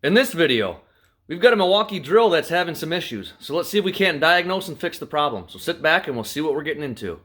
In this video, we've got a Milwaukee drill that's having some issues, so let's see if we can't diagnose and fix the problem. So sit back and we'll see what we're getting into.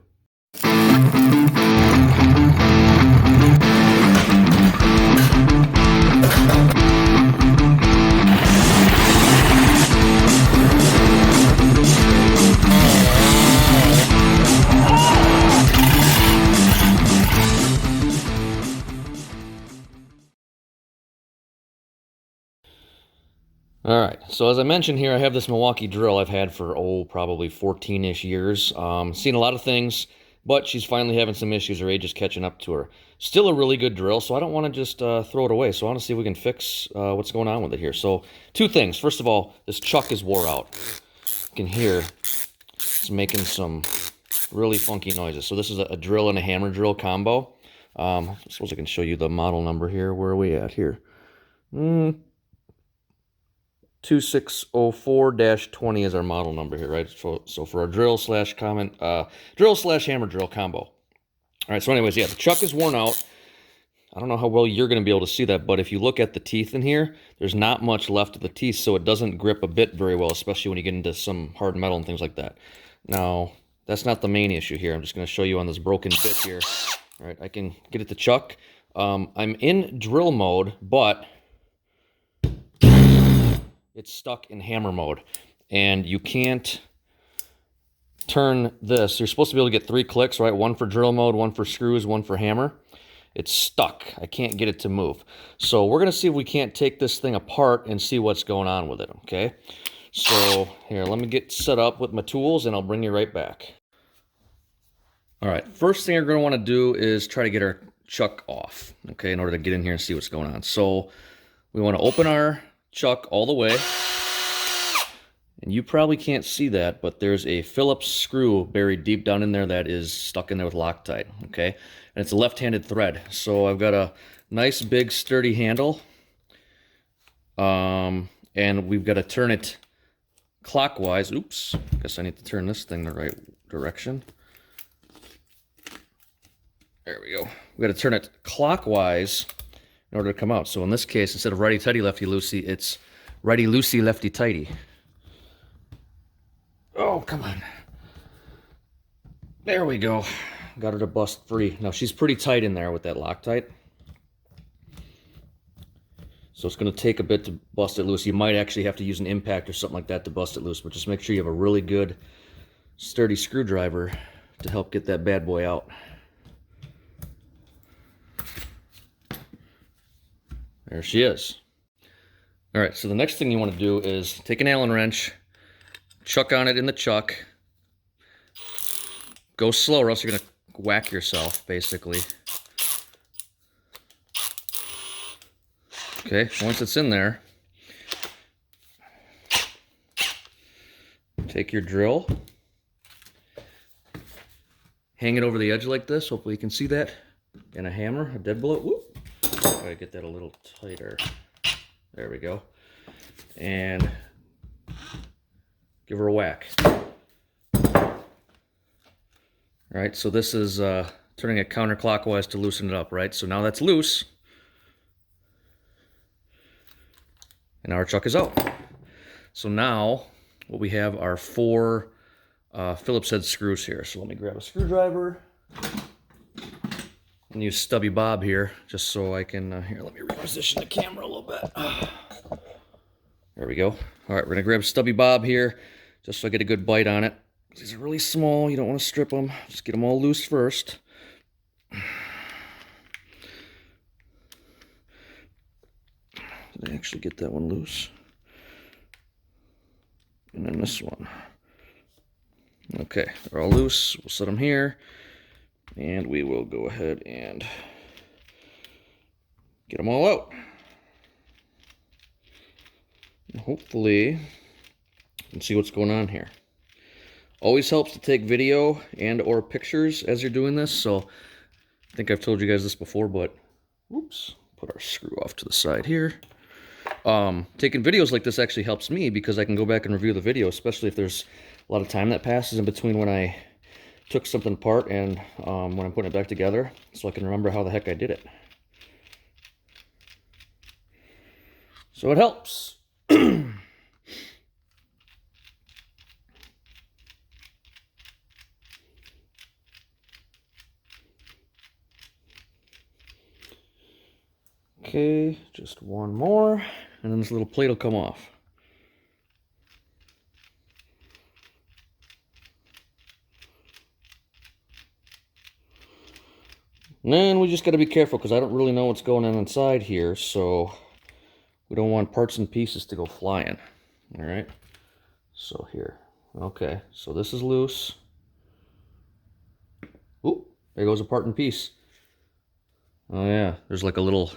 All right, so as I mentioned here, I have this Milwaukee drill I've had for, probably 14-ish years. Seen a lot of things, but she's finally having some issues. Her age is catching up to her. Still a really good drill, so I don't want to just throw it away. So I want to see if we can fix what's going on with it here. So two things. First of all, this chuck is wore out. You can hear it's making some really funky noises. So this is a drill and a hammer drill combo. I suppose I can show you the model number here. Where are we at here? 2604-20 is our model number here, right? So for our drill slash hammer drill combo. All right, so anyways, yeah, the chuck is worn out. I don't know how well you're going to be able to see that, but if you look at the teeth in here, there's not much left of the teeth, so it doesn't grip a bit very well, especially when you get into some hard metal and things like that. Now, that's not the main issue here. I'm just going to show you on this broken bit here. All right, I can get at the chuck. I'm in drill mode, but it's stuck in hammer mode, and you can't turn this. You're supposed to be able to get 3 clicks, right? One for drill mode, one for screws, one for hammer. It's stuck. I can't get it to move. So we're going to see if we can't take this thing apart and see what's going on with it, okay? So here, let me get set up with my tools, and I'll bring you right back. All right, first thing you're going to want to do is try to get our chuck off, okay, in order to get in here and see what's going on. So we want to open our chuck all the way, and you probably can't see that, but there's a Phillips screw buried deep down in there that is stuck in there with Loctite, okay? And it's a left-handed thread, so I've got a nice big sturdy handle, and we've got to turn it clockwise. Oops, guess I need to turn this thing the right direction. There we go. We've got to turn it clockwise in order to come out. So in this case, instead of righty-tighty, lefty-loosey, it's righty-loosey, lefty-tighty. Oh, come on. There we go. Got her to bust free. Now, she's pretty tight in there with that Loctite. So it's going to take a bit to bust it loose. You might actually have to use an impact or something like that to bust it loose, but just make sure you have a really good, sturdy screwdriver to help get that bad boy out. There she is. All right, so the next thing you want to do is take an Allen wrench, chuck on it in the chuck. Go slow or else you're going to whack yourself, basically. Okay, once it's in there, take your drill, hang it over the edge like this. Hopefully you can see that. And a hammer, a deadbolt. Whoop. Try to get that a little tighter. There we go. And give her a whack. All right, so this is turning it counterclockwise to loosen it up, right? So now that's loose. And our chuck is out. So now what we have are 4 Phillips head screws here. So let me grab a screwdriver and use stubby bob here, just so I can, here, let me reposition the camera a little bit. There we go. All right, we're gonna grab stubby bob here, just so I get a good bite on it. These are really small, you don't wanna strip them. Just get them all loose first. Did I actually get that one loose? And then this one. Okay, they're all loose. We'll set them here. And we will go ahead and get them all out. And hopefully, you can see what's going on here. Always helps to take video and or pictures as you're doing this. So I think I've told you guys this before, but whoops, put our screw off to the side here. Taking videos like this actually helps me because I can go back and review the video, especially if there's a lot of time that passes in between when I took something apart and when I'm putting it back together, so I can remember how the heck I did it. So it helps. Okay, just one more, and then this little plate will come off. And then we just got to be careful because I don't really know what's going on inside here, so we don't want parts and pieces to go flying. All right, so here. Okay, so this is loose. Oop, there goes a part and piece. Oh yeah, there's like a little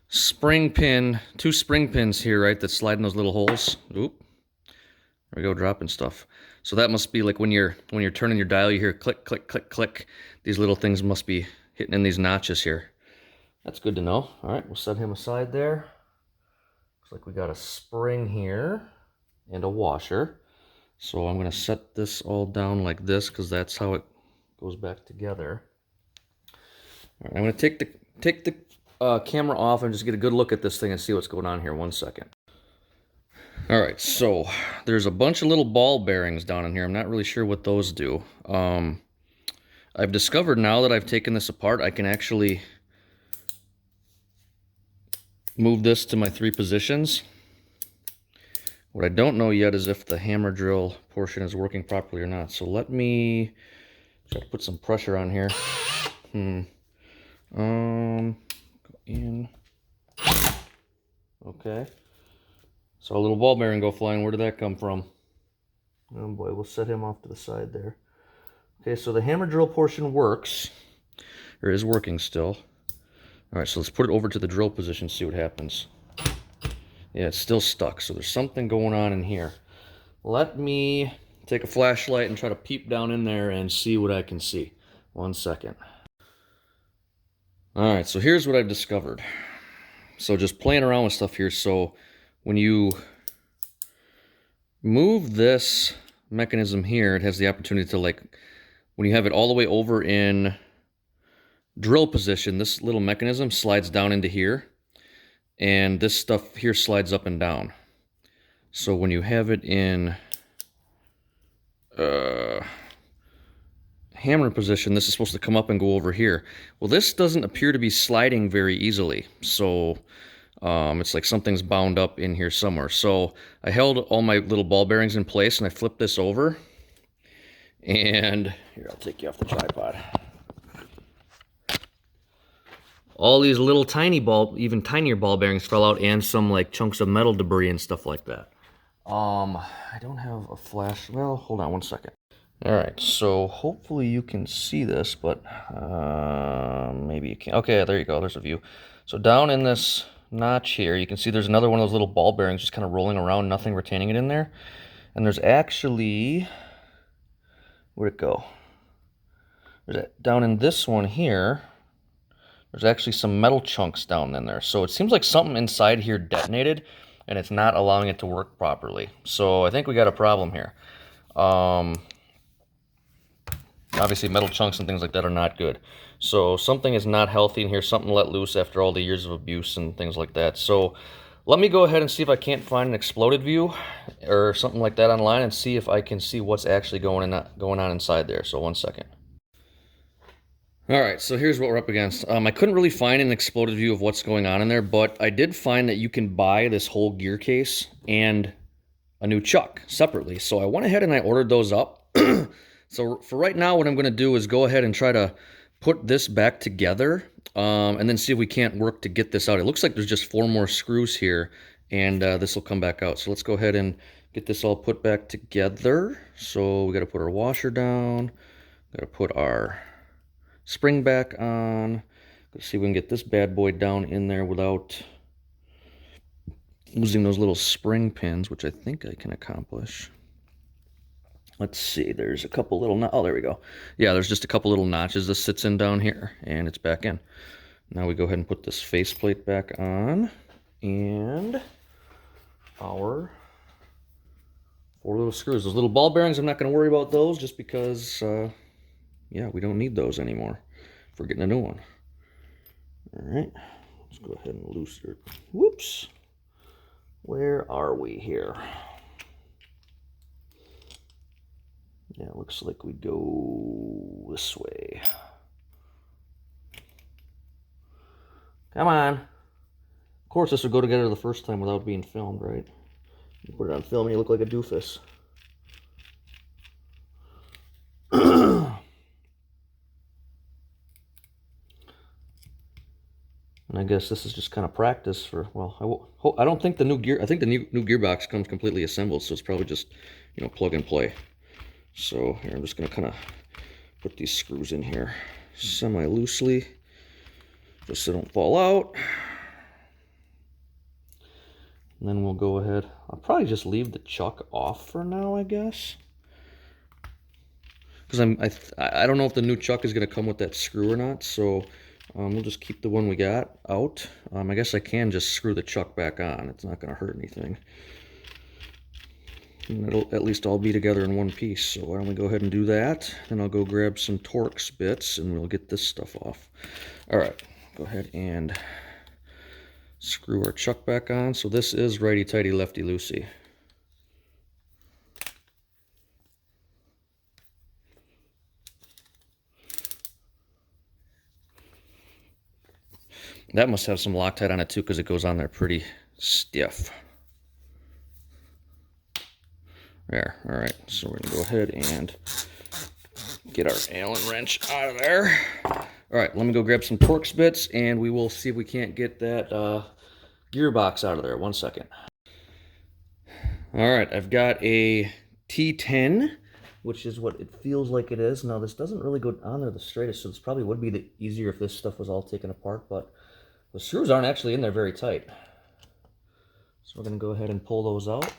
spring pin, 2 spring pins here, right, that slide in those little holes. Oop, there we go, dropping stuff. So that must be like when you're turning your dial, you hear click, click, click, click. These little things must be hitting in these notches here. That's good to know. All right, we'll set him aside there. Looks like we got a spring here and a washer. So I'm gonna set this all down like this because that's how it goes back together. All right, I'm gonna take the camera off and just get a good look at this thing and see what's going on here. 1 second. All right, so there's a bunch of little ball bearings down in here. I'm not really sure what those do. I've discovered now that I've taken this apart, I can actually move this to my 3 positions. What I don't know yet is if the hammer drill portion is working properly or not. So let me try to put some pressure on here. Go in. Okay. So a little ball bearing go flying. Where did that come from? Oh boy, we'll set him off to the side there. Okay, so the hammer drill portion works, or is working still. All right, so let's put it over to the drill position, see what happens. Yeah, it's still stuck, so there's something going on in here. Let me take a flashlight and try to peep down in there and see what I can see. 1 second. All right, so here's what I've discovered. So just playing around with stuff here. So when you move this mechanism here, it has the opportunity to, like, when you have it all the way over in drill position, this little mechanism slides down into here, and this stuff here slides up and down. So when you have it in hammer position, this is supposed to come up and go over here. Well, this doesn't appear to be sliding very easily, so it's like something's bound up in here somewhere. So I held all my little ball bearings in place, and I flipped this over, and here, I'll take you off the tripod. All these little tiny even tinier ball bearings fell out, and some like chunks of metal debris and stuff like that. I don't have a flash. Well, hold on 1 second. All right, so hopefully you can see this, but maybe you can't. Okay, there you go. There's a view. So down in this notch here, you can see there's another one of those little ball bearings just kind of rolling around, nothing retaining it in there. And there's actually, where'd it go? Down in this one here, there's actually some metal chunks down in there. So it seems like something inside here detonated, and it's not allowing it to work properly. So I think we got a problem here. Obviously, metal chunks and things like that are not good. So something is not healthy in here, something let loose after all the years of abuse and things like that. So let me go ahead and see if I can't find an exploded view or something like that online and see if I can see what's actually going on inside there. So 1 second. All right, so here's what we're up against. I couldn't really find an exploded view of what's going on in there, but I did find that you can buy this whole gear case and a new chuck separately. So I went ahead and I ordered those up. So for right now, what I'm going to do is go ahead and try to put this back together and then see if we can't work to get this out. It looks like there's just 4 more screws here, and this will come back out. So let's go ahead and get this all put back together. So we got to put our washer down, got to put our spring back on. Let's see if we can get this bad boy down in there without losing those little spring pins, which I think I can accomplish. Let's see, there's a couple little, oh, there we go. Yeah, there's just a couple little notches this sits in down here, and it's back in. Now we go ahead and put this faceplate back on, and our 4 little screws. Those little ball bearings, I'm not going to worry about those just because, yeah, we don't need those anymore. If we're getting a new one. All right, let's go ahead and loosen it. Whoops. Where are we here? Yeah, it looks like we go this way. Come on. Of course, this would go together the first time without being filmed, right? You put it on film and you look like a doofus. And I guess this is just kind of practice for, well, I don't think the new gear, I think the new gearbox comes completely assembled, so it's probably just, you know, plug and play. So here, I'm just going to kind of put these screws in here semi-loosely, just so they don't fall out. And then we'll go ahead, I'll probably just leave the chuck off for now, I guess. Because I don't know if the new chuck is going to come with that screw or not, so we'll just keep the one we got out. I guess I can just screw the chuck back on. It's not going to hurt anything. And it'll at least all be together in one piece. So why don't we go ahead and do that. Then I'll go grab some Torx bits and we'll get this stuff off. All right, go ahead and screw our chuck back on. So this is righty-tighty, lefty-loosey. That must have some Loctite on it too, because it goes on there pretty stiff. There, all right, so we're gonna go ahead and get our Allen wrench out of there. All right, let me go grab some Torx bits and we will see if we can't get that gearbox out of there. 1 second. All right, I've got a T10, which is what it feels like it is. Now, this doesn't really go on there the straightest, so this probably would be easier if this stuff was all taken apart, but the screws aren't actually in there very tight. So we're going to go ahead and pull those out.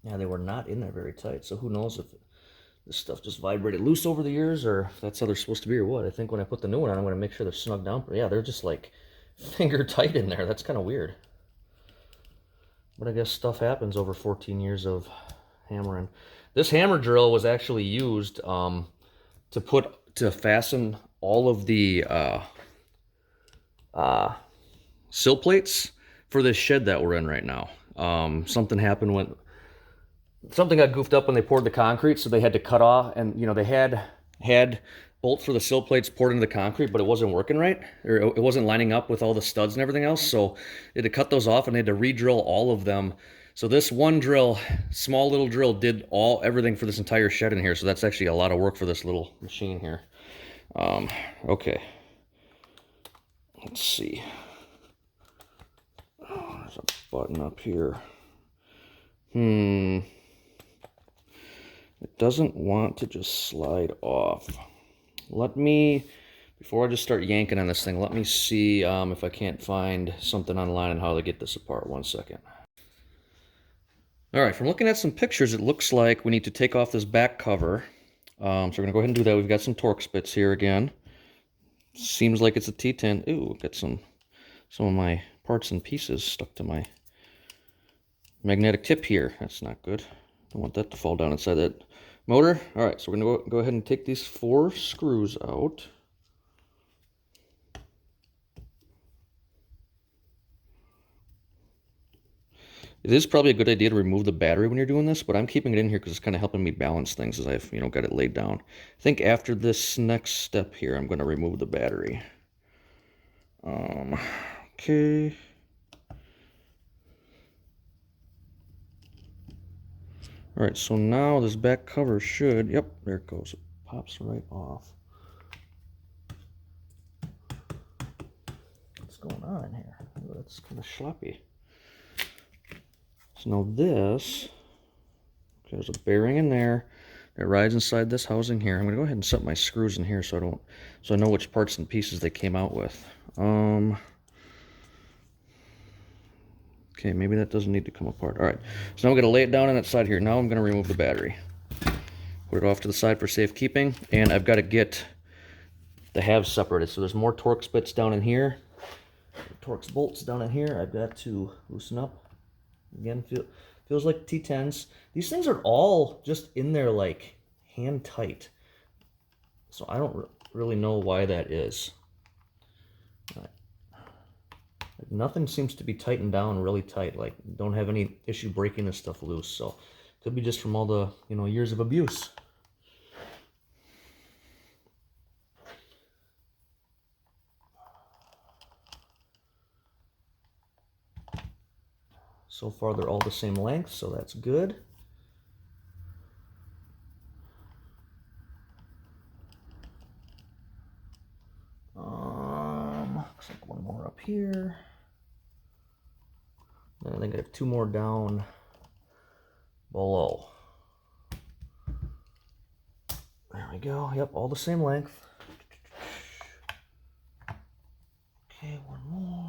Yeah, they were not in there very tight, so who knows if this stuff just vibrated loose over the years or if that's how they're supposed to be or what. I think when I put the new one on, I'm going to make sure they're snug down. But yeah, they're just like finger tight in there. That's kind of weird. But I guess stuff happens over 14 years of hammering. This hammer drill was actually used to fasten all of the sill plates for this shed that we're in right now. Something happened when something got goofed up when they poured the concrete, so they had to cut off, and you know, they had bolts for the sill plates poured into the concrete, but it wasn't working right, or it wasn't lining up with all the studs and everything else, so they had to cut those off and they had to re-drill all of them. So this one drill, small little drill, did everything for this entire shed in here, so that's actually a lot of work for this little machine here. Okay, let's see. Oh, there's a button up here. It doesn't want to just slide off. Let me, before I just start yanking on this thing, let me see if I can't find something online on how to get this apart. 1 second. All right, from looking at some pictures, it looks like we need to take off this back cover. So we're gonna go ahead and do that. We've got some Torx bits here again. Seems like it's a T10. Ooh, got some of my parts and pieces stuck to my magnetic tip here. That's not good. Don't want that to fall down inside that motor. All right, so we're gonna go ahead and take these 4 screws out. It is probably a good idea to remove the battery when you're doing this, but I'm keeping it in here because it's kind of helping me balance things as I've, you know, got it laid down. I think after this next step here, I'm going to remove the battery. Okay. All right, so now this back cover should, yep, there it goes. It pops right off. What's going on in here? Oh, that's kind of sloppy. So now this, okay, there's a bearing in there that rides inside this housing here. I'm gonna go ahead and set my screws in here so I know which parts and pieces they came out with. Okay, maybe that doesn't need to come apart. All right, so now I'm gonna lay it down on that side here. Now I'm gonna remove the battery. Put it off to the side for safekeeping, and I've got to get the halves separated. So there's more Torx bits down in here, Torx bolts down in here. I've got to loosen up. Again, feels like T10s. These things are all just in there like hand tight. So I don't really know why that is. All right. Nothing seems to be tightened down really tight. Like, don't have any issue breaking this stuff loose. So, could be just from all the, you know, years of abuse. So far, they're all the same length, so that's good. Looks like one more up here. And I think I have two more down below. There we go. Yep, all the same length. Okay, one more.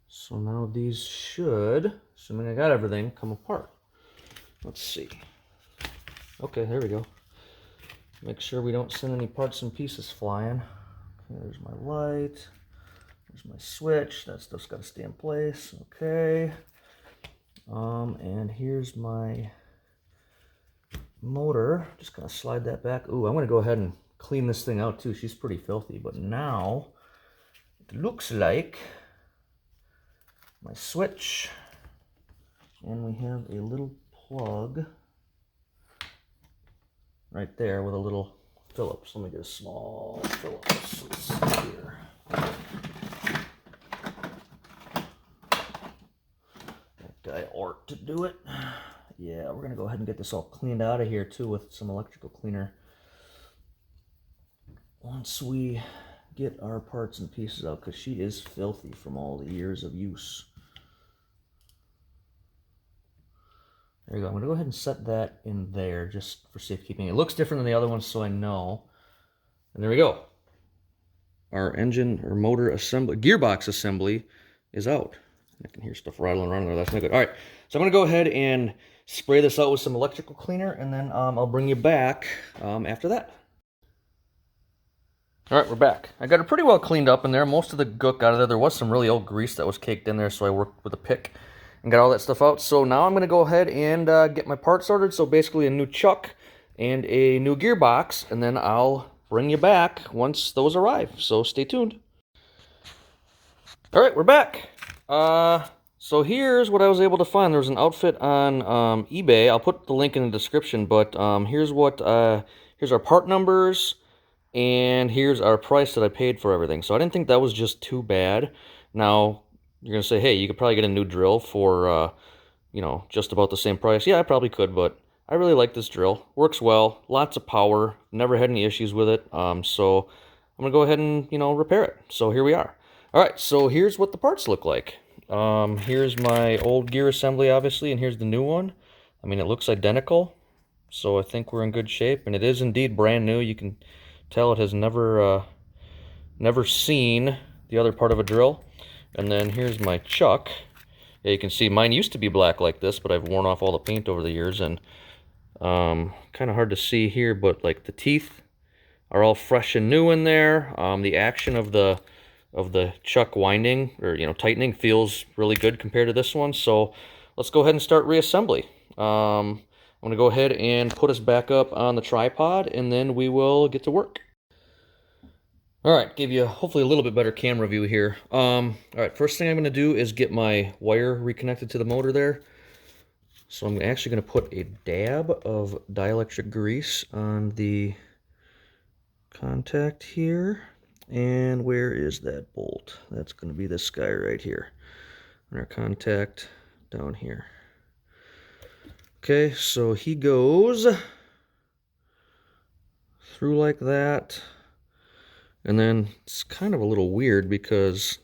So now these should, assuming I got everything, come apart. Let's see. Okay, there we go. Make sure we don't send any parts and pieces flying. Okay, there's my light. There's my switch. That stuff's got to stay in place. Okay. And here's my motor. Just gonna slide that back. Ooh, I'm gonna go ahead and clean this thing out too. She's pretty filthy, but now it looks like my switch, and we have a little plug right there with a little Phillips. Let me get a small Phillips. Let's see here. That guy ought to do it. Yeah, we're gonna go ahead and get this all cleaned out of here too with some electrical cleaner. Once we get our parts and pieces out, because she is filthy from all the years of use. There you go. I'm going to go ahead and set that in there just for safekeeping. It looks different than the other ones, so I know. And there we go. Our engine or motor assembly, gearbox assembly is out. I can hear stuff rattling around there. That's not good. All right. So I'm going to go ahead and spray this out with some electrical cleaner, and then I'll bring you back after that. All right, we're back. I got it pretty well cleaned up in there. Most of the gook out of there. There was some really old grease that was caked in there, so I worked with a pick and got all that stuff out. So now I'm going to go ahead and get my parts ordered. So basically a new chuck and a new gearbox, and then I'll bring you back once those arrive. So stay tuned. All right, we're back. So here's what I was able to find. There was an outfit on eBay. I'll put the link in the description, but here's our part numbers, and here's our price that I paid for everything. So I didn't think that was just too bad. Now, you're going to say, hey, you could probably get a new drill for, you know, just about the same price. Yeah, I probably could, but I really like this drill. Works well, lots of power, never had any issues with it. So I'm going to go ahead and, you know, repair it. So here we are. All right, so here's what the parts look like. Here's my old gear assembly, obviously, and here's the new one. I mean, it looks identical, so I think we're in good shape, and it is indeed brand new. You can tell it has never seen the other part of a drill. And then here's my chuck. Yeah, you can see mine used to be black like this, but I've worn off all the paint over the years, and kind of hard to see here, but like the teeth are all fresh and new in there. The action of the chuck winding, or, you know, tightening, feels really good compared to this one. So let's go ahead and start reassembly. I'm going to go ahead and put us back up on the tripod, and then we will get to work. All right, give you hopefully a little bit better camera view here. All right, first thing I'm going to do is get my wire reconnected to the motor there. So I'm actually going to put a dab of dielectric grease on the contact here. And where is that bolt? That's going to be this guy right here. And our contact down here. Okay, so he goes through like that. And then it's kind of a little weird because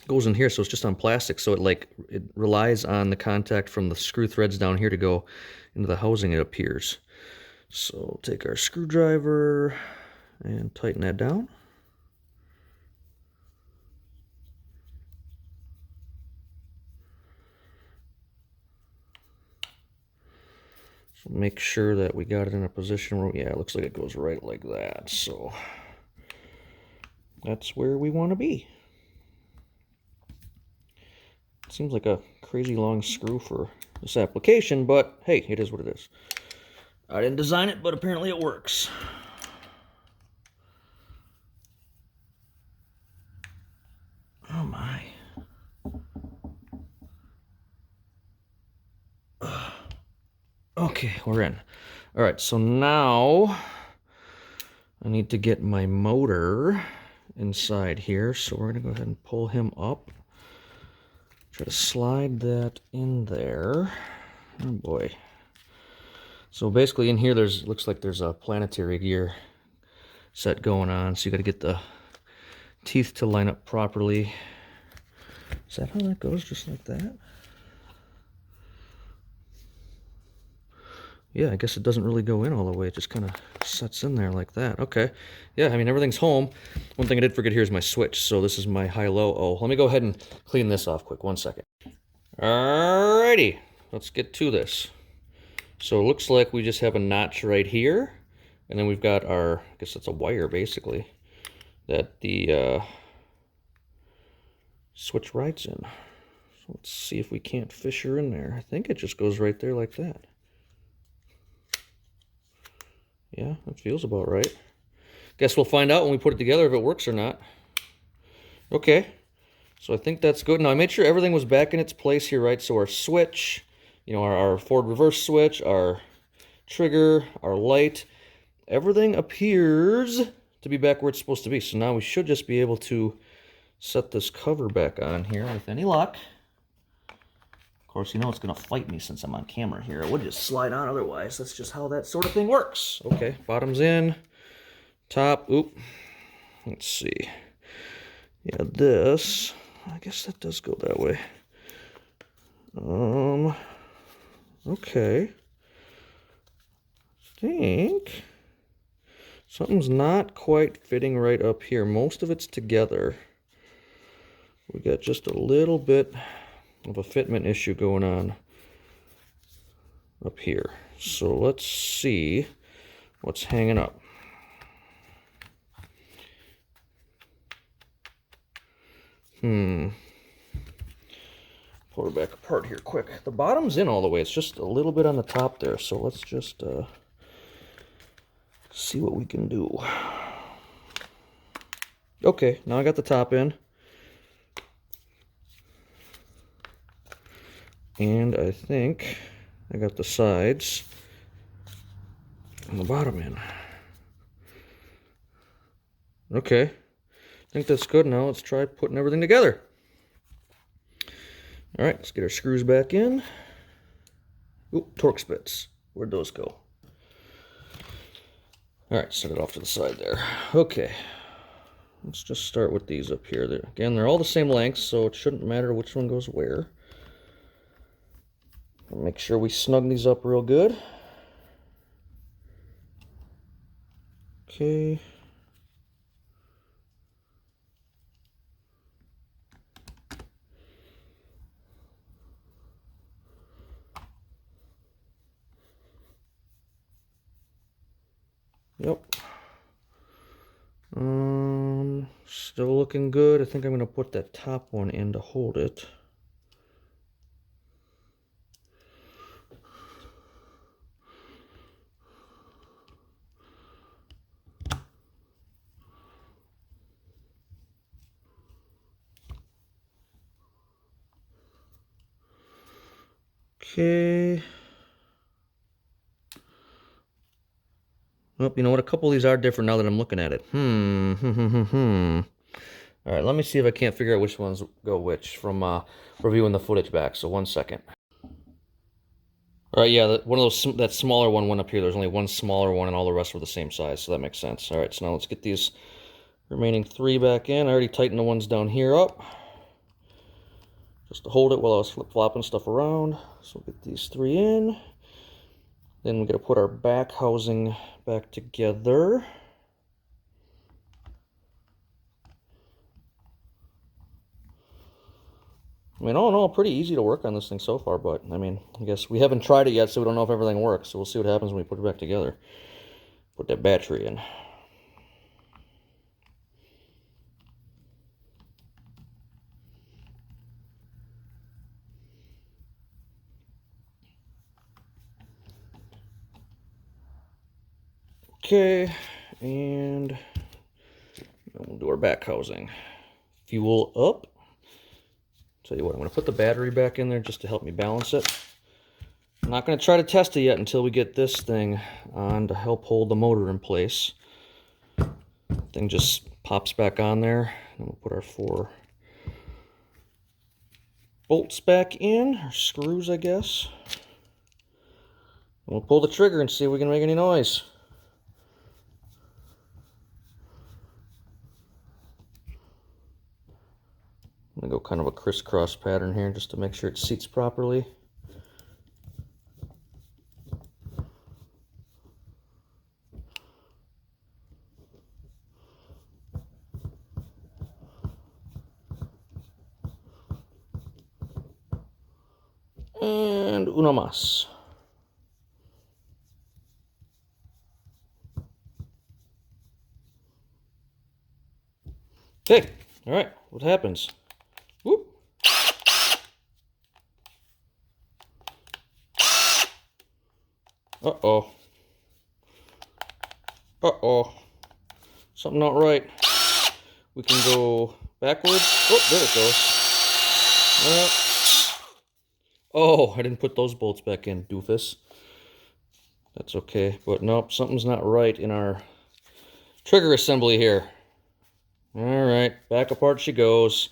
it goes in here, so it's just on plastic, so it relies on the contact from the screw threads down here to go into the housing, it appears. So take our screwdriver and tighten that down. So make sure that we got it in a position where, yeah, it looks like it goes right like that. So that's where we want to be. Seems like a crazy long screw for this application, but hey, it is what it is. I didn't design it, but apparently it works. Oh my. Okay, we're in. All right, so now I need to get my motor inside here, so we're gonna go ahead and pull him up. Try to slide that in there. Oh boy. So basically in here looks like there's a planetary gear set going on, so you gotta get the teeth to line up properly. Is that how that goes? Just like that? Yeah, I guess it doesn't really go in all the way. It just kind of sets in there like that. Okay. Yeah, I mean, everything's home. One thing I did forget here is my switch. So this is my high-low. Oh, let me go ahead and clean this off quick. 1 second. Alrighty. Let's get to this. So it looks like we just have a notch right here. And then we've got our, I guess that's a wire, basically, that the switch rides in. So let's see if we can't fissure in there. I think it just goes right there like that. Yeah, that feels about right. Guess we'll find out when we put it together if it works or not. Okay, so I think that's good. Now I made sure everything was back in its place here, right? So our switch, you know, our forward reverse switch, our trigger, our light, everything appears to be back where it's supposed to be. So now we should just be able to set this cover back on here with any luck. Of course, you know it's going to fight me since I'm on camera here. It would just slide on otherwise. That's just how that sort of thing works. Okay, bottom's in. Top, oop. Let's see. Yeah, this, I guess that does go that way. Okay. I think something's not quite fitting right up here. Most of it's together. We got just a little bit of a fitment issue going on up here. So let's see what's hanging up. Pull it back apart here quick. The bottom's in all the way. It's just a little bit on the top there. So let's just see what we can do. Okay, now I got the top in. And I think I got the sides and the bottom in. Okay, I think that's good. Now let's try putting everything together. All right, let's get our screws back in. Ooh, Torx bits. Where'd those go? All right, set it off to the side there. Okay, let's just start with these up here. Again, they're all the same length, so it shouldn't matter which one goes where. Make sure we snug these up real good. Okay. Yep. Still looking good. I think I'm going to put that top one in to hold it. Okay. Well, you know what? A couple of these are different now that I'm looking at it. All right, let me see if I can't figure out which ones go which from reviewing the footage back. So 1 second. All right, yeah, one of those, that smaller one went up here. There's only one smaller one, and all the rest were the same size, so that makes sense. All right, so now let's get these remaining 3 back in. I already tightened the ones down here up, just to hold it while I was flip-flopping stuff around. So we'll get these 3 in. Then we're going to put our back housing back together. I mean, all in all, pretty easy to work on this thing so far, but, I mean, I guess we haven't tried it yet, so we don't know if everything works. So we'll see what happens when we put it back together. Put that battery in. Okay, and we'll do our back housing. Fuel up. Tell you what, I'm going to put the battery back in there just to help me balance it. I'm not going to try to test it yet until we get this thing on to help hold the motor in place. Thing just pops back on there, and we'll put our 4 bolts back in, or screws, I guess. And we'll pull the trigger and see if we can make any noise. I'm going to go kind of a crisscross pattern here just to make sure it seats properly. And uno más. Okay, all right, what happens? Whoop. Uh-oh. Uh-oh. Something not right. We can go backwards. Oh, there it goes. Oh, I didn't put those bolts back in, doofus. That's okay, but nope, something's not right in our trigger assembly here. All right, back apart she goes.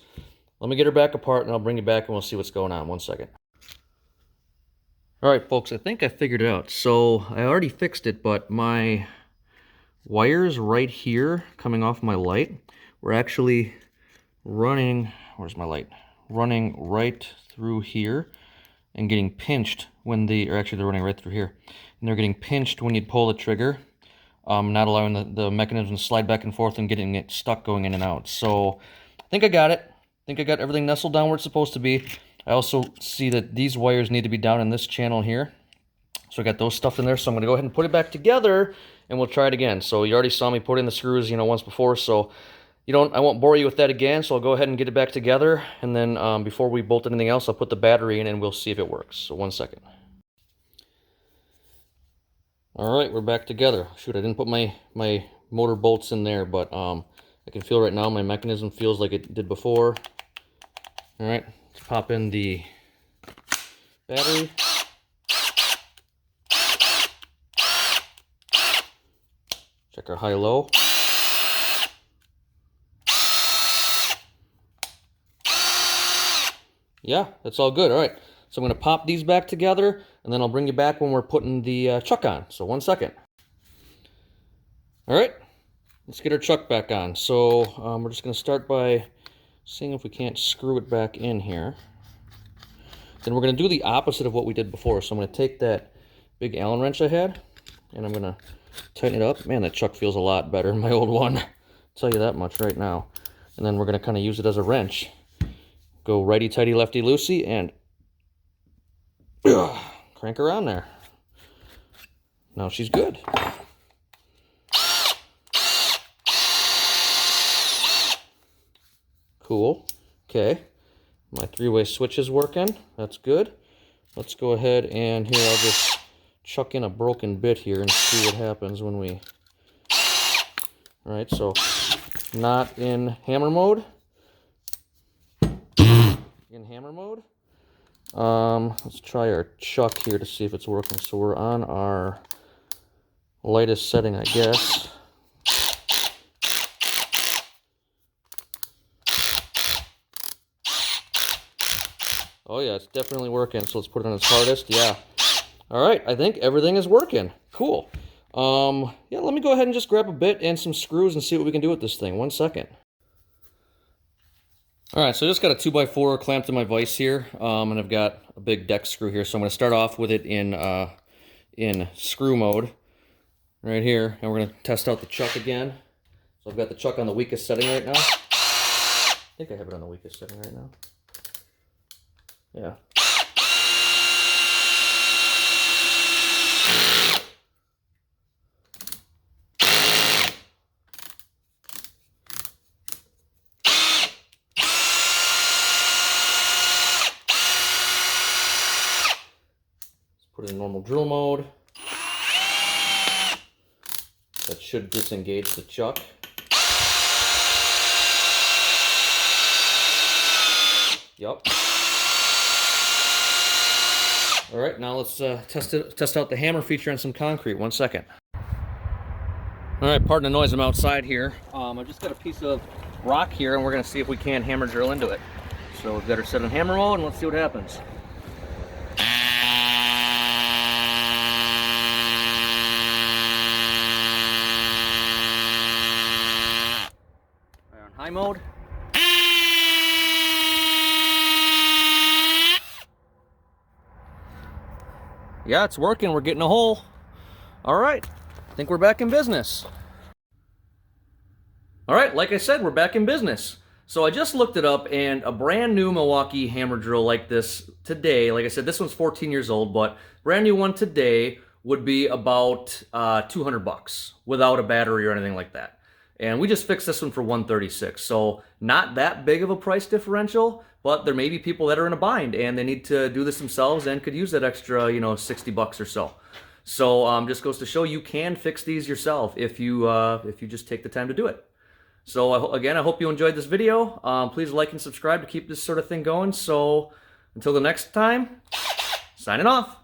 Let me get her back apart and I'll bring you back and we'll see what's going on. 1 second. All right, folks, I think I figured it out. So I already fixed it, but my wires right here coming off my light were actually running, where's my light? Running right through here and getting pinched when or actually they're running right through here. And they're getting pinched when you pull the trigger, not allowing the mechanism to slide back and forth and getting it stuck going in and out. So I think I got it. I think I got everything nestled down where it's supposed to be. I also see that these wires need to be down in this channel here. So I got those stuffed in there. So I'm going to go ahead and put it back together and we'll try it again. So you already saw me put in the screws, once before. So I won't bore you with that again. So I'll go ahead and get it back together. And then before we bolt anything else, I'll put the battery in and we'll see if it works. So 1 second. All right, we're back together. Shoot, I didn't put my motor bolts in there, but I can feel right now my mechanism feels like it did before. All right, let's pop in the battery. Check our high-low. Yeah, that's all good. All right, so I'm going to pop these back together, and then I'll bring you back when we're putting the chuck on. So 1 second. All right, let's get our chuck back on. So we're just going to start by seeing if we can't screw it back in here. Then we're going to do the opposite of what we did before. So I'm going to take that big Allen wrench I had, and I'm going to tighten it up. Man, that chuck feels a lot better than my old one. I'll tell you that much right now. And then we're going to kind of use it as a wrench. Go righty-tighty, lefty-loosey, and crank her on there. Now she's good. Cool. Okay. My 3-way switch is working. That's good. Let's go ahead and here I'll just chuck in a broken bit here and see what happens when we... All right, so not in hammer mode. In hammer mode. Let's try our chuck here to see if it's working. So we're on our lightest setting, I guess. Oh yeah, it's definitely working. So let's put it on its hardest. Yeah. All right, I think everything is working. Cool. Yeah, let me go ahead and just grab a bit and some screws and see what we can do with this thing. 1 second. All right, so I just got a 2x4 clamped to my vise here, and I've got a big deck screw here. So I'm going to start off with it in screw mode right here, and we're going to test out the chuck again. So I've got the chuck on the weakest setting right now. I think I have it on the weakest setting right now. Yeah. Let's put it in normal drill mode. That should disengage the chuck. Yep. All right, now let's test out the hammer feature on some concrete. 1 second. All right, pardon the noise, I'm outside here. I just got a piece of rock here, and we're gonna see if we can hammer drill into it. So we've got her set in hammer mode, and let's see what happens. Right, on high mode. Yeah, it's working. We're getting a hole. All right, I think we're back in business. All right, like I said, we're back in business. So I just looked it up, and a brand new Milwaukee hammer drill like this today, like I said, this one's 14 years old, but brand new one today would be about 200 bucks without a battery or anything like that. And we just fixed this one for 136. So not that big of a price differential, but there may be people that are in a bind and they need to do this themselves and could use that extra, 60 bucks or so. So just goes to show you can fix these yourself if you just take the time to do it. So again, I hope you enjoyed this video. Please like and subscribe to keep this sort of thing going. So until the next time, signing off.